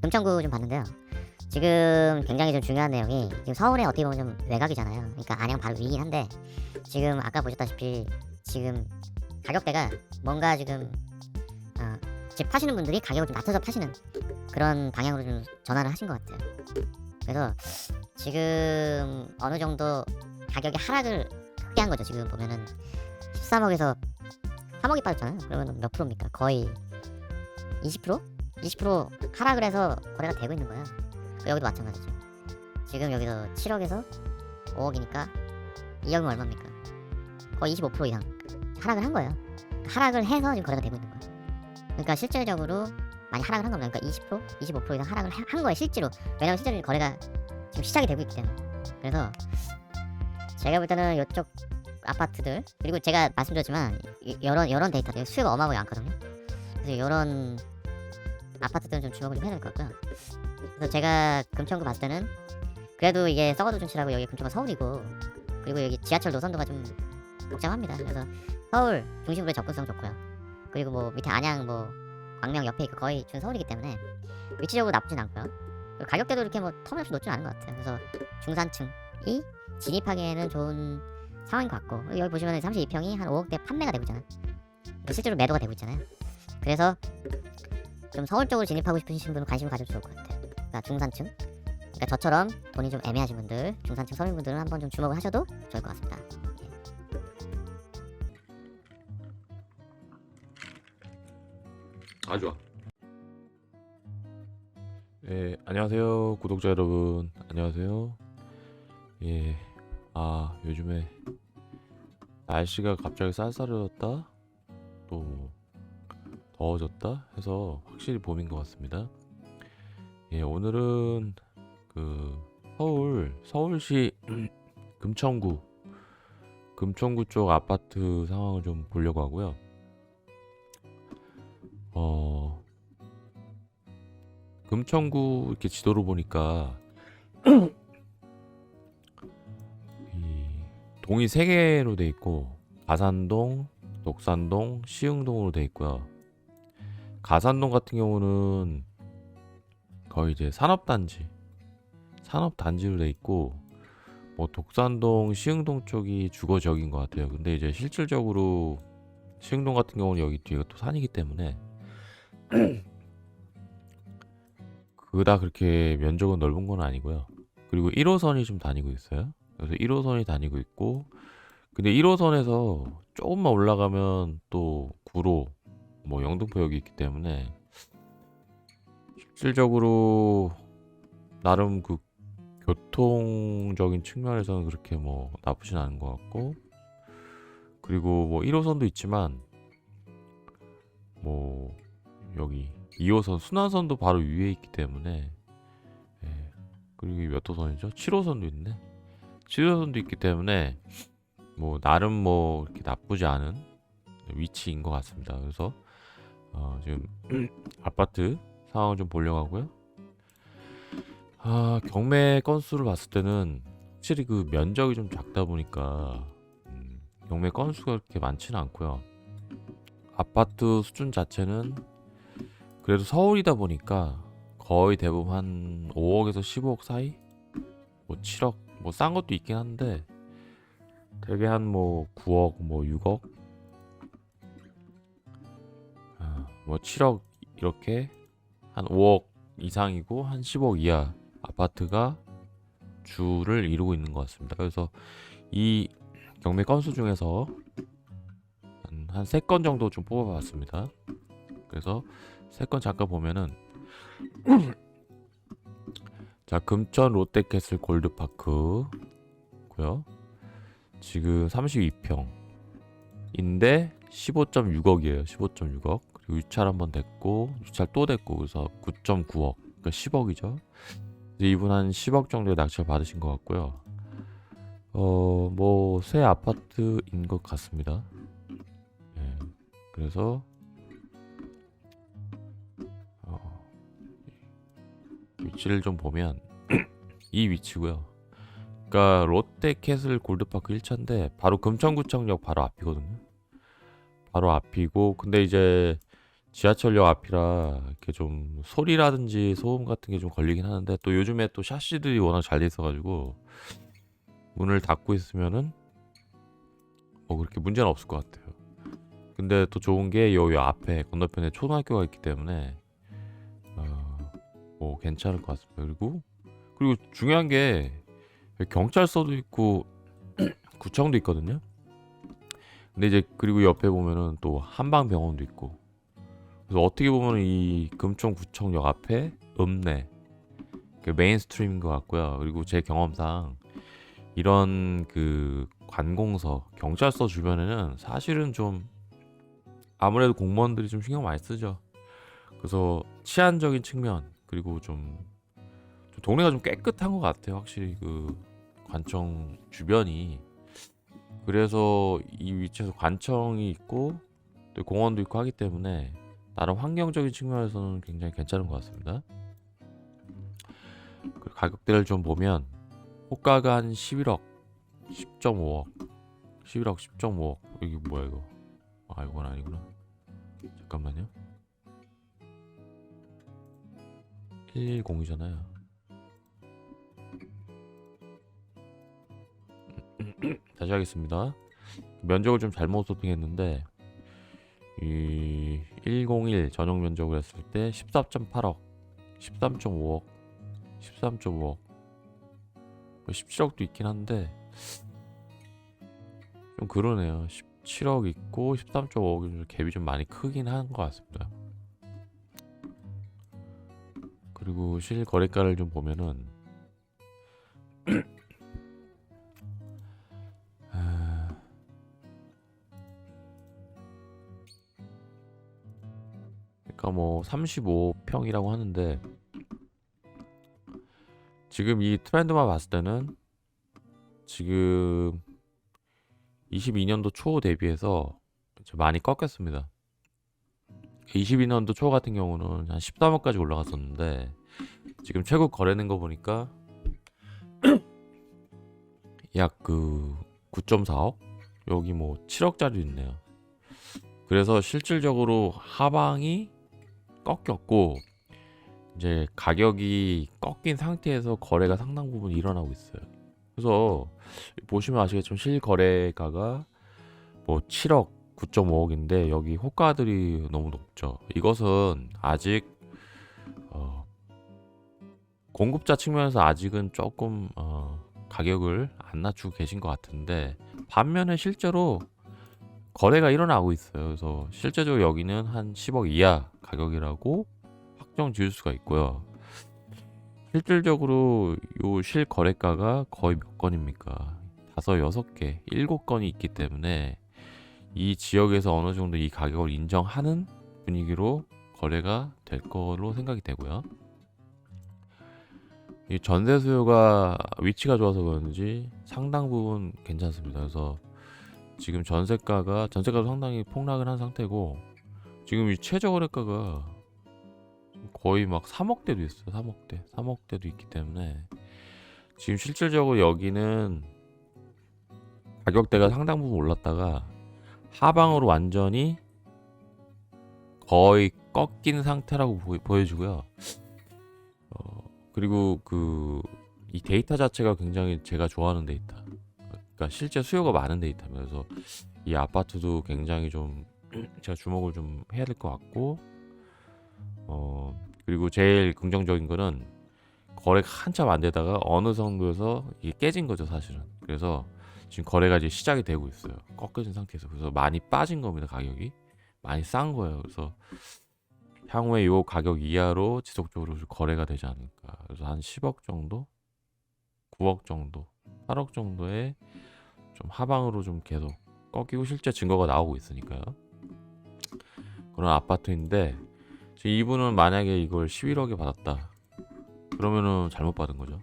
금천구 좀 봤는데요. 지금 굉장히 좀 중요한 내용이 지금 서울에 어떻게 보면 좀 외곽이잖아요. 그러니까 안양 바로 위긴 한데 지금 아까 보셨다시피 지금 가격대가 뭔가 지금 집 파시는 분들이 가격을 좀 낮춰서 파시는 그런 방향으로 좀 전환을 하신 것 같아요. 그래서 지금 어느 정도 가격이 하락을 크게 한 거죠. 지금 보면은 13억에서 3억이 빠졌잖아요. 그러면 몇 프로입니까? 거의 20%? 20% 하락을 해서 거래가 되고 있는 거예요. 여기도 마찬가지죠. 지금 여기서 7억에서 5억이니까 2억이면 얼마입니까? 거의 25% 이상 하락을 한 거예요. 하락을 해서 지금 거래가 되고 있는 거예요. 그러니까 실질적으로 많이 하락을 한 겁니다. 그러니까 20%, 25% 이상 하락을 한 거예요. 실제로. 왜냐면 실제로 거래가 지금 시작이 되고 있기 때문에. 그래서 제가 볼 때는 이쪽 아파트들, 그리고 제가 말씀드렸지만 이런 데이터들 수요가 어마어마하게 많거든요. 그래서 이런 아파트들은 좀 주목을 좀 해야 될 것 같고요. 그래서 제가 금천구 봤을 때는 그래도 이게 썩어도 준치라고 여기 금천구 서울이고, 그리고 여기 지하철 노선도가 좀 복잡합니다. 그래서 서울 중심부의 접근성 좋고요. 그리고 뭐 밑에 안양 뭐 광명 옆에 있고 거의 준서울이기 때문에 위치적으로 나쁘진 않고요. 그리고 가격대도 이렇게 뭐 터무니없이 높진 않은 것 같아요. 그래서 중산층이 진입하기에는 좋은 상황인 것 같고, 여기 보시면 32평이 한 5억대 판매가 되고 있잖아요. 그러니까 실제로 매도가 되고 있잖아요. 그래서 좀 서울 쪽으로 진입하고 싶으신 분은 관심을 가져도 좋을 것 같아요. 그러니까 중산층, 그러니까 저처럼 돈이 좀 애매하신 분들, 중산층 서민분들은 한번 좀 주목을 하셔도 좋을 것 같습니다. 아주 좋아. 예, 안녕하세요. 구독자 여러분. 안녕하세요. 예, 요즘에 날씨가 갑자기 쌀쌀해졌다, 또 더워졌다 해서 확실히 봄인 것 같습니다. 예, 오늘은 서울시 금천구 쪽 아파트 상황을 좀 보려고 하고요. 금천구 이렇게 지도로 보니까 이 동이 3개로 돼 있고, 가산동, 녹산동, 시흥동으로 돼 있고요. 가산동 같은 경우는 거의 이제 산업단지로 돼 있고, 뭐 독산동, 시흥동 쪽이 주거 지역인 것 같아요. 근데 이제 실질적으로 시흥동 같은 경우는 여기 뒤가 또 산이기 때문에 그다 그렇게 면적은 넓은 건 아니고요. 그리고 1호선이 좀 다니고 있어요. 그래서 1호선이 다니고 있고, 근데 1호선에서 조금만 올라가면 또 구로, 뭐 영등포역이 있기 때문에 실질적으로 나름 그 교통적인 측면에서는 그렇게 뭐 나쁘진 않은 것 같고, 그리고 뭐 1호선도 있지만 뭐 여기 2호선 순환선도 바로 위에 있기 때문에, 예. 그리고 이게 몇 호선이죠? 7호선도 있네. 7호선도 있기 때문에 뭐 나름 뭐 이렇게 나쁘지 않은 위치인 것 같습니다. 그래서 지금 아파트 상황을 좀 보려고 하고요. 경매 건수를 봤을 때는 확실히 그 면적이 좀 작다 보니까 경매 건수가 그렇게 많지는 않고요. 아파트 수준 자체는 그래도 서울이다 보니까 거의 대부분 한 5억에서 15억 사이? 뭐 7억, 뭐 싼 것도 있긴 한데 되게 한 뭐 9억, 뭐 6억, 뭐 7억, 이렇게 한 5억 이상이고 한 10억 이하 아파트가 주를 이루고 있는 것 같습니다. 그래서 이 경매 건수 중에서 한 3건 정도 좀 뽑아봤습니다. 그래서 3건 잠깐 보면은 자, 금천 롯데캐슬 골드파크고요. 지금 32평인데 15.6억이에요. 15.6억. 그리고 유찰 한번 됐고, 유찰 또 됐고, 그래서 9.9억. 그러니까 10억이죠. 이분 한 10억 정도의 낙찰 받으신 것 같고요. 뭐 새 아파트인 것 같습니다. 예. 그래서 위치를 좀 보면 이 위치고요. 그러니까 롯데캐슬 골드파크 1차인데 바로 금천구청역 바로 앞이거든요. 바로 앞이고, 근데 이제 지하철역 앞이라 이렇게 좀 소리라든지 소음 같은 게 좀 걸리긴 하는데 또 요즘에 또 샤시들이 워낙 잘 돼 있어가지고 문을 닫고 있으면은 뭐 그렇게 문제는 없을 것 같아요. 근데 또 좋은 게 요 앞에 건너편에 초등학교가 있기 때문에 뭐 괜찮을 것 같습니다. 그리고 중요한 게 경찰서도 있고 구청도 있거든요. 근데 이제 그리고 옆에 보면은 또 한방병원도 있고 그래서 어떻게 보면 이 금천구청역 앞에 읍내 그 메인스트림인 것 같고요. 그리고 제 경험상 이런 그 관공서 경찰서 주변에는 사실은 좀 아무래도 공무원들이 좀 신경 많이 쓰죠. 그래서 치안적인 측면 그리고 좀 동네가 좀 깨끗한 것 같아요. 확실히 그 관청 주변이 그래서 이 위치에서 관청이 있고 또 공원도 있고 하기 때문에 나름 환경적인 측면에서는 굉장히 괜찮은 것 같습니다. 그 가격대를 좀 보면 호가가 한 11억, 10.5억, 11억, 10.5억 이게 뭐야 이거? 아 이건 아니구나. 잠깐만요. 110이잖아요. 다시 하겠습니다. 면적을 좀 잘못 소팅했는데 이 101 전용 면적을 했을 때 14.8억, 13.5억, 13.5억, 17억도 있긴 한데 좀 그러네요. 17억 있고 13.5억 갭이 좀 많이 크긴 한 것 같습니다. 그리고 실거래가를 좀 보면은 그러니까 뭐 35평이라고 하는데 지금 이 트렌드만 봤을 때는 지금 22년도 초 대비해서 많이 꺾였습니다. 22년도 초 같은 경우는 한 13억까지 올라갔었는데 지금 최고 거래된 거 보니까 약 그 9.4억? 여기 뭐 7억짜리 있네요. 그래서 실질적으로 하방이 꺾였고 이제 가격이 꺾인 상태에서 거래가 상당 부분 일어나고 있어요. 그래서 보시면 아시겠지만 실거래가가 뭐 7억, 9.5억인데 여기 호가들이 너무 높죠. 이것은 아직 공급자 측면에서 아직은 조금 가격을 안 낮추고 계신 것 같은데 반면에 실제로 거래가 일어나고 있어요. 그래서 실제적으로 여기는 한 10억 이하 가격이라고 확정 지을 수가 있고요. 실질적으로 요 실거래가가 거의 몇 건입니까? 5, 6개, 7건이 있기 때문에 이 지역에서 어느 정도 이 가격을 인정하는 분위기로 거래가 될 걸로 생각이 되고요. 이 전세 수요가 위치가 좋아서 그런지 상당 부분 괜찮습니다. 그래서 지금 전세가도 상당히 폭락을 한 상태고 지금 이 최저 거래가가 거의 막 3억대도 있어요. 3억대도 있기 때문에 지금 실질적으로 여기는 가격대가 상당 부분 올랐다가 하방으로 완전히 거의 꺾인 상태라고 보여지고요. 그리고 이 데이터 자체가 굉장히 제가 좋아하는 데이터. 그러니까 실제 수요가 많은 데이터입니다. 그래서 이 아파트도 굉장히 좀 제가 주목을 좀 해야 될 것 같고, 그리고 제일 긍정적인 거는 거래가 한참 안 되다가 어느 정도에서 이게 깨진 거죠, 사실은. 그래서 지금 거래가 이제 시작이 되고 있어요. 꺾여진 상태에서. 그래서 많이 빠진 겁니다, 가격이. 많이 싼 거예요. 그래서 향후에 요 가격 이하로 지속적으로 거래가 되지 않을까. 그래서 한 10억 정도, 9억 정도, 8억 정도의 좀 하방으로 좀 계속 꺾이고 실제 증거가 나오고 있으니까요. 그런 아파트인데 지금 이분은 만약에 이걸 11억에 받았다. 그러면은 잘못 받은 거죠.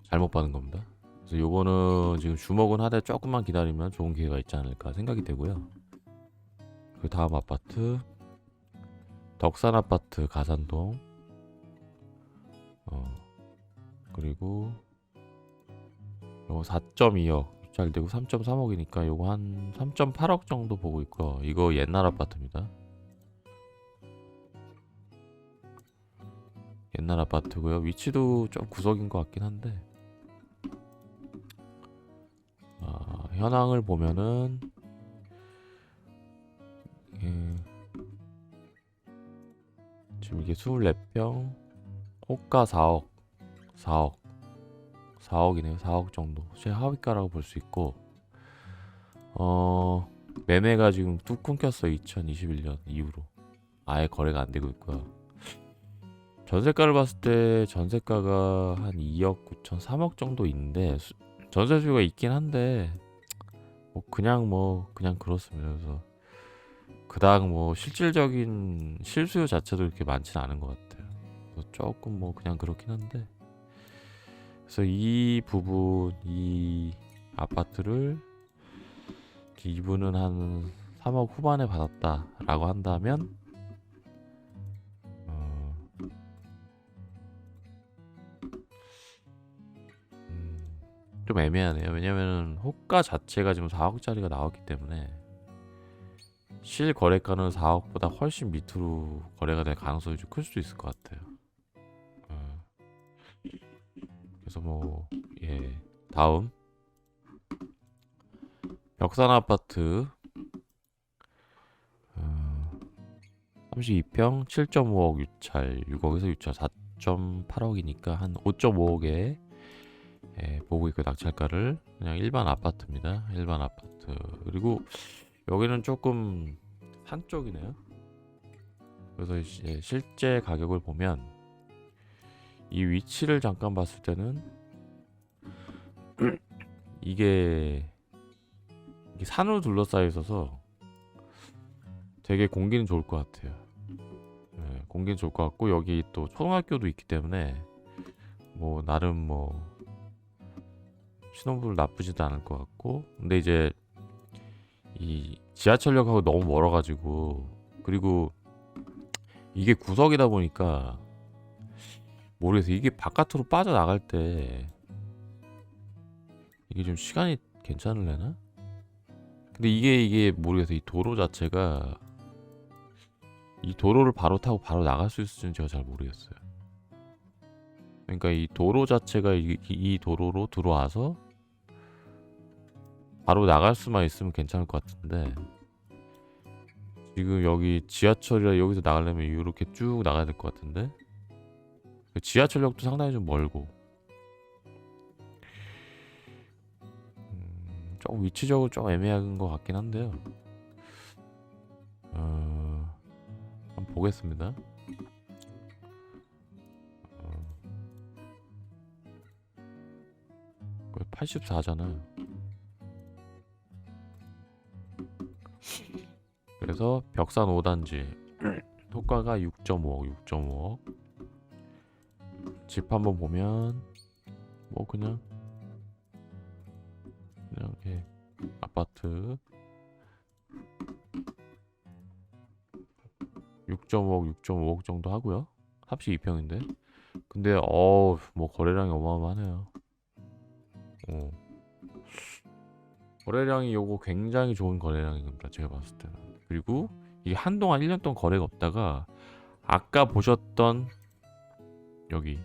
잘못 받은 겁니다. 그래서 요거는 지금 주목은 하되 조금만 기다리면 좋은 기회가 있지 않을까 생각이 되고요. 그 다음 아파트 덕산 아파트 가산동 그리고 요거 4.2억 잘 되고 3.3억이니까 요거 한 3.8억 정도 보고 있고요. 이거 옛날 아파트입니다. 옛날 아파트고요. 위치도 좀 구석인 것 같긴 한데 현황을 보면은 예, 지금 이게 24평 호가 4억이네요. 4억 정도 최하위가라고 볼 수 있고 매매가 지금 뚝 끊겼어요. 2021년 이후로 아예 거래가 안 되고 있고요. 전세가를 봤을 때 전세가가 한 2억 9천 3억 정도 있는데 전세 수요가 있긴 한데 그냥 그렇습니다. 그래서 그닥 실질적인 실수요 자체도 이렇게 많지는 않은 것 같아요. 그래서 조금 그냥 그렇긴 한데 그래서 이 부분 이 아파트를 이분은 한 3억 후반에 받았다라고 한다면 좀 애매하네요. 왜냐면은 호가 자체가 지금 4억짜리가 나왔기 때문에 실 거래가는 4억보다 훨씬 밑으로 거래가 될 가능성이 좀 클 수도 있을 것 같아요. 그래서 다음 벽산 아파트 32평 7.5억 유찰 6억에서 유찰 4.8억이니까 한 5.5억에 보고 있고 낙찰가를 그냥 일반 아파트입니다. 일반 아파트. 그리고 여기는 조금 산 쪽이네요. 그래서 이제 실제 가격을 보면 이 위치를 잠깐 봤을 때는 이게 산으로 둘러싸여 있어서 되게 공기는 좋을 것 같아요. 공기는 좋을 것 같고 여기 또 초등학교도 있기 때문에 나름 신혼부를 나쁘지도 않을 것 같고 근데 이제 이 지하철역하고 너무 멀어가지고 그리고 이게 구석이다 보니까 모르겠어요. 이게 바깥으로 빠져나갈 때 이게 좀 시간이 괜찮을래나? 근데 이게 모르겠어요. 이 도로 자체가 이 도로를 바로 타고 바로 나갈 수 있을지는 제가 잘 모르겠어요. 그러니까 이 도로 자체가 이 도로로 들어와서 바로 나갈 수만 있으면 괜찮을 것 같은데 지금 여기 지하철이라 여기서 나가려면 이렇게 쭉 나가야 될 것 같은데 지하철역도 상당히 좀 멀고 조금 위치적으로 좀 애매한 것 같긴 한데요. 한번 보겠습니다. 84잖아요. 그래서 벽산 5단지 호가가 6.5억 집 한번 보면 그냥 아파트 6.5억 정도 하고요. 32평인데 근데 거래량이 어마어마하네요. 거래량이 요거 굉장히 좋은 거래량입니다. 제가 봤을 때는. 그리고 이게 한동안 1년 동안 거래가 없다가 아까 보셨던 여기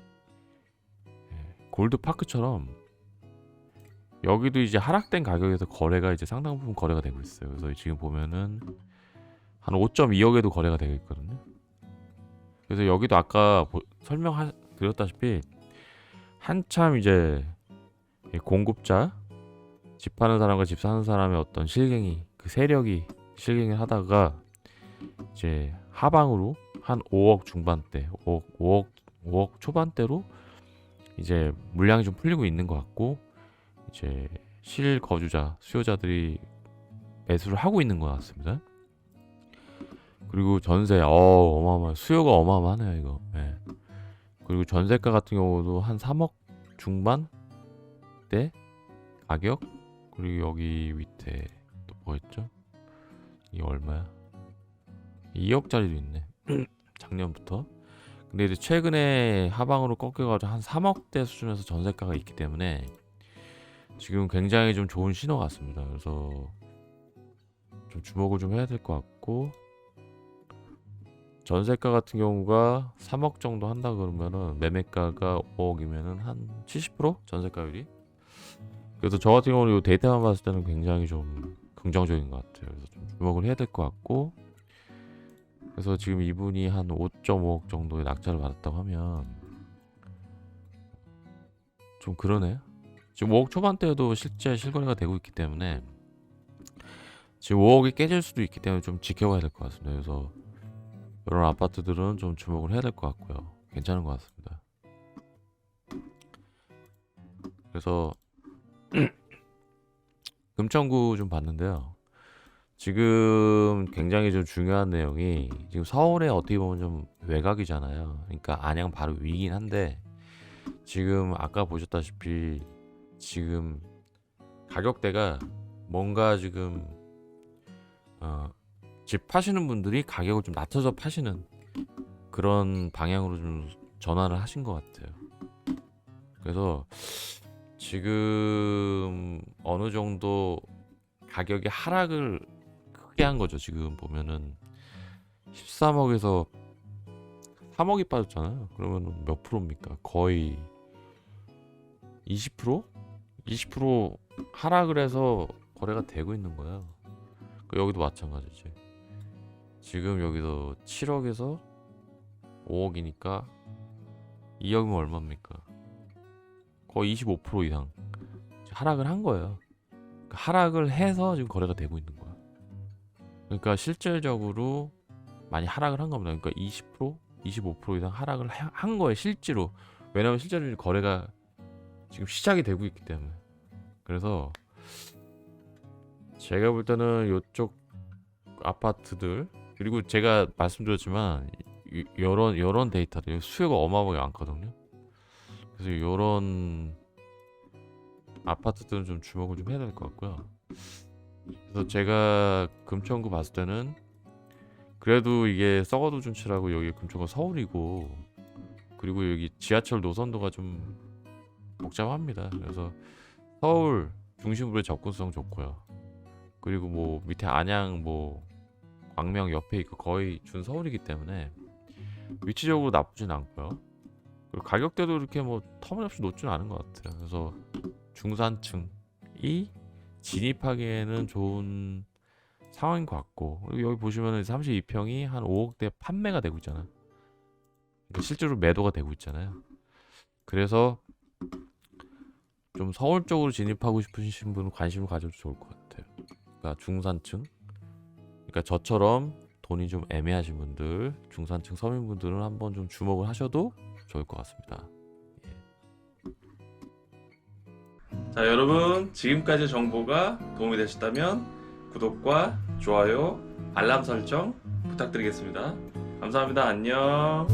골드파크처럼 여기도 이제 하락된 가격에서 거래가 이제 상당 부분 거래가 되고 있어요. 그래서 지금 보면은 한 5.2억에도 거래가 되고 있거든요. 그래서 여기도 아까 설명드렸다시피 한참 이제 공급자 집 파는 사람과 집 사는 사람의 어떤 실갱이 그 세력이 실갱을 하다가 이제 하방으로 한 5억 중반대 5억 초반대로 이제 물량이 좀 풀리고 있는 것 같고 이제 실거주자 수요자들이 매수를 하고 있는 것 같습니다. 그리고 전세 어마어마 수요가 어마어마하네요 이거. 그리고 전세가 같은 경우도 한 3억 중반대 가격. 그리고 여기 밑에 또 뭐 있죠? 이게 얼마야? 2억짜리도 있네. 작년부터. 근데 이제 최근에 하방으로 꺾여가지고 한 3억대 수준에서 전세가가 있기 때문에 지금 굉장히 좀 좋은 신호 같습니다. 그래서 좀 주목을 좀 해야 될 것 같고, 전세가 같은 경우가 3억 정도 한다 그러면은 매매가가 5억이면은 한 70% 전세가율이. 그래서 저 같은 경우는 이 데이터만 봤을 때는 굉장히 좀 긍정적인 것 같아요. 그래서 좀 주목을 해야 될 것 같고, 그래서 지금 이분이 한 5.5억 정도의 낙찰을 받았다고 하면 좀 그러네. 지금 5억 초반대에도 실제 실거래가 되고 있기 때문에 지금 5억이 깨질 수도 있기 때문에 좀 지켜봐야 될 것 같습니다. 그래서 이런 아파트들은 좀 주목을 해야 될 것 같고요. 괜찮은 것 같습니다. 그래서 금천구 좀 봤는데요. 지금 굉장히 좀 중요한 내용이, 지금 서울에 어떻게 보면 좀 외곽이잖아요. 그러니까 안양 바로 위긴 한데, 지금 아까 보셨다시피 지금 가격대가 뭔가 지금 집 파시는 분들이 가격을 좀 낮춰서 파시는 그런 방향으로 좀 전환을 하신 것 같아요. 그래서 지금 어느 정도 가격이 하락을 크게 한 거죠. 지금 보면은 13억에서 3억이 빠졌잖아요. 그러면 몇 프로입니까? 거의 20%? 20% 하락을 해서 거래가 되고 있는 거예요. 여기도 마찬가지지. 지금 여기도 7억에서 5억이니까 2억이면 얼마입니까? 거의 25% 이상 하락을 한 거예요. 그러니까 하락을 해서 지금 거래가 되고 있는 거야. 그러니까 실질적으로 많이 하락을 한 겁니다. 그러니까 20%, 25% 이상 하락을 한 거예요, 실제로. 왜냐면 실제로 거래가 지금 시작이 되고 있기 때문에. 그래서 제가 볼 때는 이쪽 아파트들, 그리고 제가 말씀드렸지만 이런 데이터들 수요가 어마어마하게 많거든요. 그래서 이런 아파트들은 좀 주목을 좀 해야 될 것 같고요. 그래서 제가 금천구 봤을 때는 그래도 이게 썩어도 준치라고, 여기 금천구 서울이고, 그리고 여기 지하철 노선도가 좀 복잡합니다. 그래서 서울 중심부의 접근성 좋고요. 그리고 뭐 밑에 안양, 뭐 광명 옆에 있고 거의 준서울이기 때문에 위치적으로 나쁘진 않고요. 그리고 가격대도 이렇게 뭐 터무니없이 높지는 않은 것 같아요. 그래서 중산층이 진입하기에는 좋은 상황인 것 같고, 그리고 여기 보시면은 32평이 한 5억대 판매가 되고 있잖아요. 그러니까 실제로 매도가 되고 있잖아요. 그래서 좀 서울 쪽으로 진입하고 싶으신 분은 관심을 가져도 좋을 것 같아요. 그러니까 중산층, 그러니까 저처럼 돈이 좀 애매하신 분들, 중산층 서민분들은 한번 좀 주목을 하셔도 좋을 것 같습니다. 자, 여러분, 지금까지 정보가 도움이 되셨다면 구독과 좋아요, 알람 설정 부탁드리겠습니다. 감사합니다. 안녕.